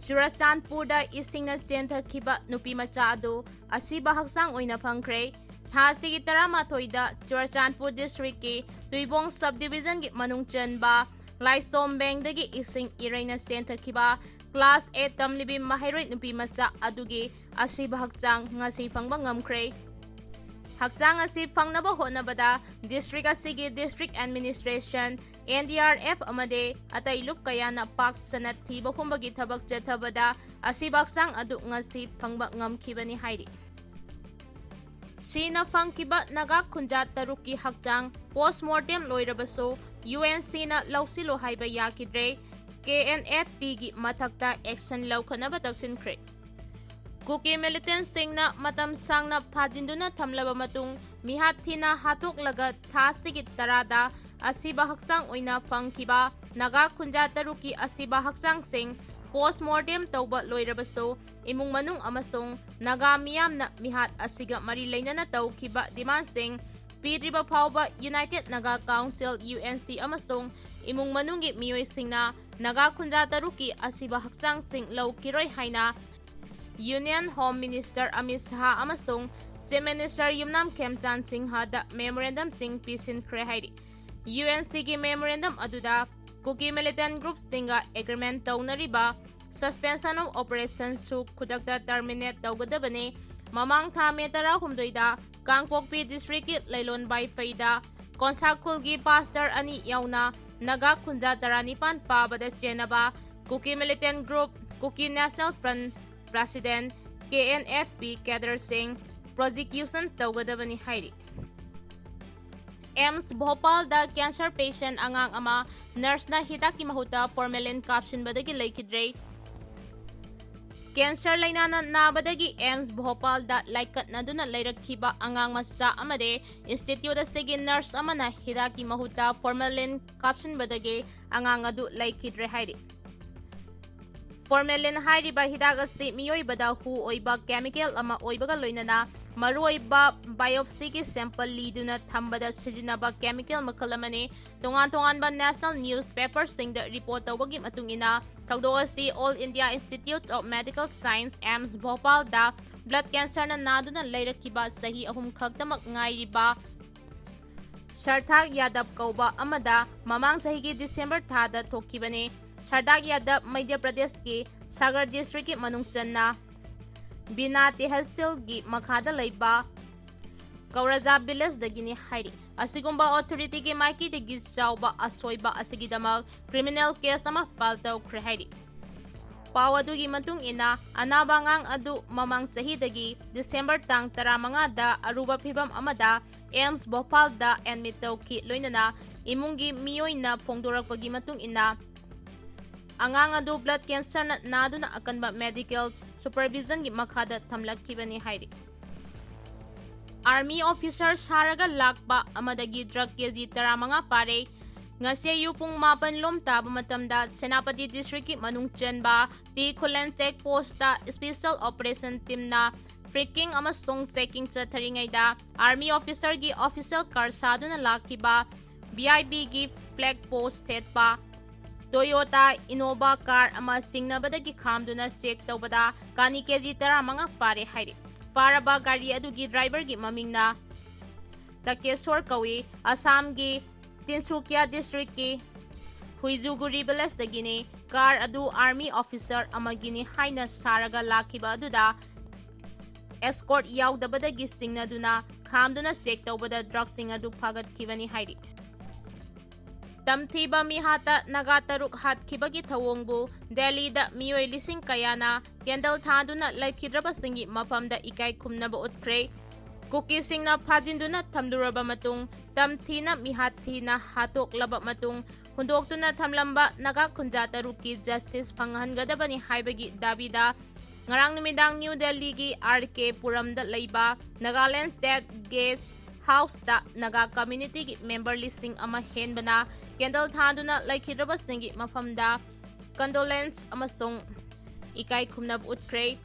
Churachandpurda isingna chenthakhiba nupi macha adu asiba haksang oina phangkhre. Thasigi 13 da Churachandpur district ki Tuibong subdivision ki manung chanba Laisom Bank dagi ising iraina chenthakhiba class 8 tamlibi mahairoi nupi macha adugi asiba haksang ngasi phangba ngamkhre. Haksang asi phangnaba honabada district asigi district administration NDRF amade atai lup kayana pak sanat thiba humbagi thabak chethabada asiba haksang adu ngasi phangba ngamkhibani hairi. Sinaphanhkhre naga khunja taruki haksang postmortem loirabaso UNC na lausilo haiba yakidre KNFP gi mathakta action laukhanaba takchinkhre. Kuki militant singna matam sangna phajinduna thamlaba matung mihat thina hatok laga thasigi tarada asiba haksang oina phangkhiba naga khunja taruki asiba haksang sing postmortem tauba loirabaso imung manung amasong naga miyamna mihat asiga mari leinana taukiba demand sing pidriba phauba United Naga Council UNC amasong imung manungi miyoi singna naga khunja taruki asiba haksang sing laukiroi haina Union Home Minister Amit Shah amasung Chief Minister Yumnam Khemchan Singha da memorandum sing pisinkhre hairi. UNC ki memorandum aduda Kuki militant group singa agreement taunariba suspension of operations su khudakta terminate taugadabane mamang tha me 13 da Kangpokpi district ki Lailon Bai Faida Konsakhul gi pastor ani yauna naga khunja 19 fabada chenaba Kuki militant group Kuki National Front President KNFP Kedar Singh prosecution taugadabani hairi. AIMS Bhopal da cancer patient angang ama nurse na hitaki mahuta formalin caption badagi Leikhidre. Cancer lainana nabadagi AIMS Bhopal da laikat na duna lairakhiba angang masa amade institute asigi nurse amana hitaki mahuta formalin caption badagi angang adu Leikhidre hairi. Formalin hairiba hidak asi miyoibada hu oiba chemical ama oibaga loinana maruoiba biopsy ki sample liduna thambada sijinaba chemical makalamani tongan ba national newspaper singda report tawagi matungina thagdo asi All India Institute of Medical Science AIMS Bhopal da blood cancer na naduna lairakiba sahi ahum khaktamak ngairiba Sarthak Yadav kauba amada mamang sahi ki December thada thokibane Sarthak Yadav Madhya Pradesh ki Sagar district ki manungchanna Bina Tehsil gi makhada laiba Kauraja village dagini hairi asigumba authority ki maiki dagi chawba asoiba asigidamag criminal case ama file tawkhre hairi. Pawadu gi matung ina anabangang adu mamang sahi dagi December tang 15 da aruba phibam amada AIMS Bhopal da admit tawki loinana imungi miyoi na phongdorakpagi matung ina angang adu blood cancer na naduna akanba medical supervision gi makhada thamlakhibani hairi. Army officer saraga lakpa amadagi drug kg 15 fare ngase yupung 8 lom taba matamda Senapati district ki manung chenba ti Khulen check post ta special operation team na freaking amasong checking chatharingai da army officer gi official car saduna lakhiba BIP gi flag post thetpa Toyota Innova car ama singnabadagi khamduna check tawbada kani kg 15 fare hairi. Faraba gari adugi driver gi mamingna Takeswar kawi Assam gi Tinsukia district ki Huizuguri village dagini car adu army officer amagini haina saraga lakhiba aduda escort yaudabadagi singnaduna khamduna check tawbada drug sing adu phagat khibani hairi. Tamthiba mihata naga taruk hatkibagi thawongbu Delhi da miyoi lising kayana candle thanduna Leikhidre singi mapamda ikai khumnaba utkre. Kuki singna phajinduna thamduraba matung tamthina mihathina hatok laba matung hundoktuna thamlamba naga khunja taruki justice phanghangadabani haibagi dabida ngarang numidang New Delhi gi RK Puram da leiba Nagaland State Guest House da naga community gi member listing ama henbana candle thanduna Leikhidre singi mafamda condolence amasong ikai khumnab utkre.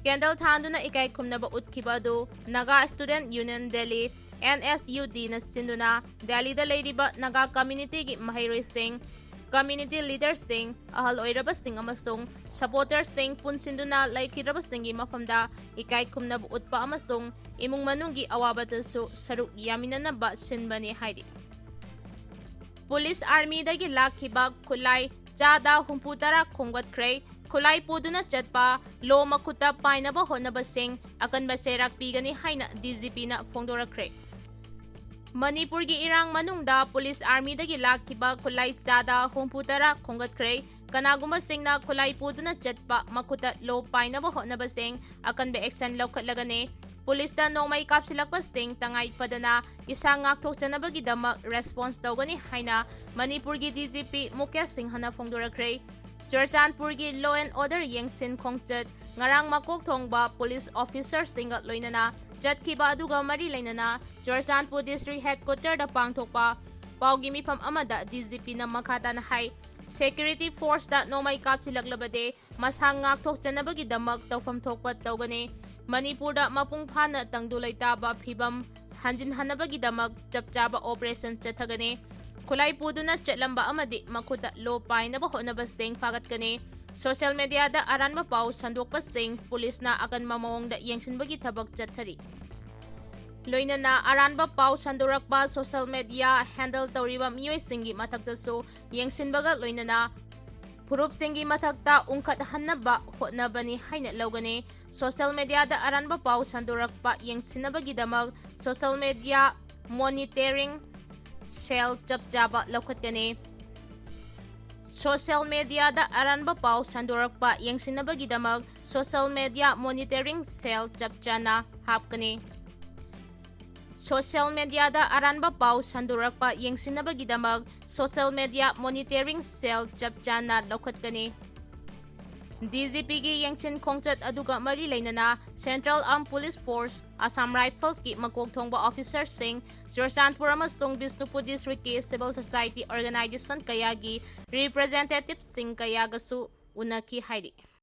Candle thanduna ikai khumnaba utkibadu Naga Student Union Delhi NSUD na sinduna Delhi da leiriba naga community gi mahairoi sing community leadersing, ahal oirabasing amasung supportersing punsinduna laikhidrebasingi mafamda ikai khumnab utpa amasung imung manunggi awabatasu saruk yaminanaba sinbani haidi. Police Army dagi lakhiba khulai chada humputara khongatkhre khulai puduna chatpa lo makhuta painaba honabasing akanba serak pigani haina DGP na phongdorakhre. Manipur gi irang manungda Police Army dagi lakhiba khulai chada humputara khongatkhre kanaguma singna khulai puduna chatpa makhuta lo painaba honabasing akanba action lawkhatlagane. Police da Nongmei Kapnaba Pao tangai fadana isang ngakthokjanabagi damak response tawgani haina Manipur gi DGP Mukesh Singhana phongdorakhre. Churchanpur gi law and order yengsin khongchat ngarang makok thongba police officer singat loinana jatkiba aduga mari lainana Churchanpur district headquarter da pangthokpa pawgi mifam amada DGP na makhata na hai security force da Nongmei Kapsilaklabade masang ngakthokjanabagi damak tawfam thokpa tawgani. Manipur da mapung phana tangdulai taba phibam hanjin hanabagi damak chapchaba operation chathagane. Khulai puduna chatlamba amadi makhuta lo painaba honabasing fagatkane. Social media da aranba pau sandokpasing police na akan mamawong da yengsinbagi tabak chathari. Loinana aranba pau sandorakpa social media handle tawriba miyoi singi mathaktasu yengsinbaga loinana Purup singi mathakta ungkat hanaba hotnabani haina lawgane. Social media da aranba pau sandorakpa yengsinabagi damag social media monitoring cell chapchaba lawkhatkane. Social media da aranba pau sandorakpa yengsinabagi damag social media monitoring cell chapchana hapkane. Social media da aranba pau sandorakpa yengsinabagi damag social media monitoring cell chapchana lawkhatkane. DGP gi yengsin khongchat aduga mari lainana Central Armed Police Force, Assam Rifles ki makok thongba officer sing Churchanpur amasung Bisnupur district ki civil society organization kayagi representative sing kayagasu unaki haidi.